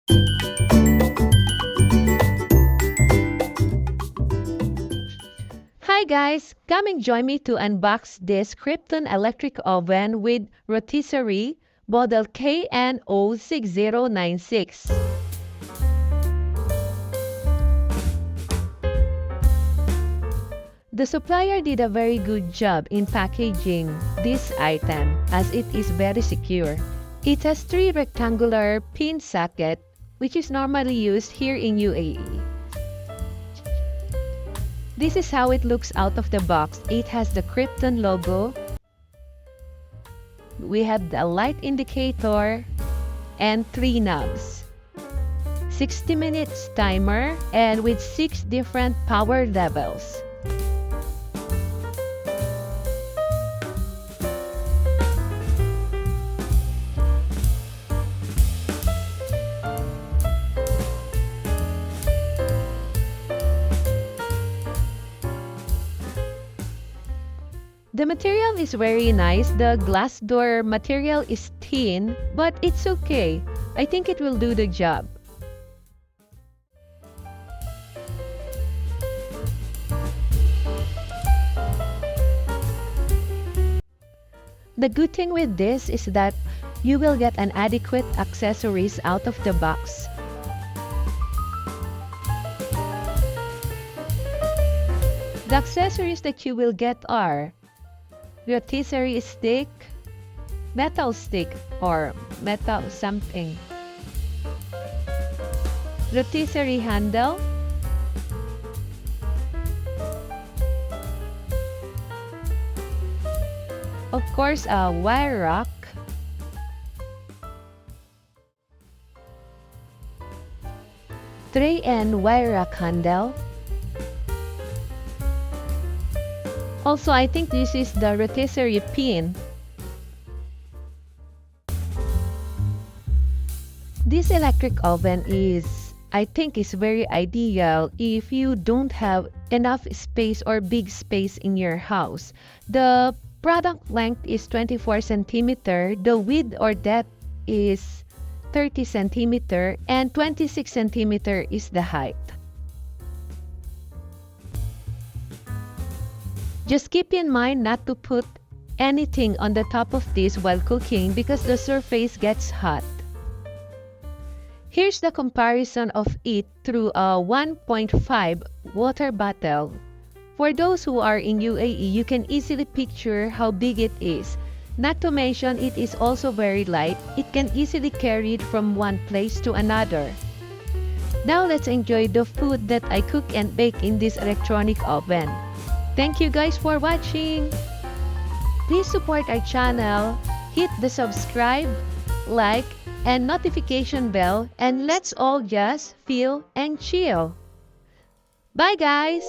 Hi guys! Come and join me to unbox this Krypton electric oven with Rotisserie model KNO6096. The supplier did a very good job in packaging this item as it is very secure. It has 3 rectangular pin sockets which is normally used here in UAE. This is how it looks out of the box. It has the Krypton logo. We have the light indicator and 3 knobs. 60 minutes timer and with 6 different power levels. The material is very nice. The glass door material is thin, but it's okay. I think it will do the job. The good thing with this is that you will get an adequate accessories out of the box. The accessories that you will get are rotisserie stick, metal stick or metal something, rotisserie handle, of course a wire rack, tray and wire rack handle. Also, I think this is the rotisserie pin. This electric oven I think is very ideal if you don't have enough space or big space in your house. The product length is 24 centimeter, the width or depth is 30 centimeter, and 26 centimeter is the height. Just keep in mind not to put anything on the top of this while cooking because the surface gets hot. Here's the comparison of it through a 1.5 water bottle. For those who are in UAE, you can easily picture how big it is. Not to mention it is also very light. It can easily carry it from one place to another. Now let's enjoy the food that I cook and bake in this electronic oven. Thank you guys for watching. Please support our channel, hit the subscribe, like, and notification bell, and let's all just feel and chill. Bye guys!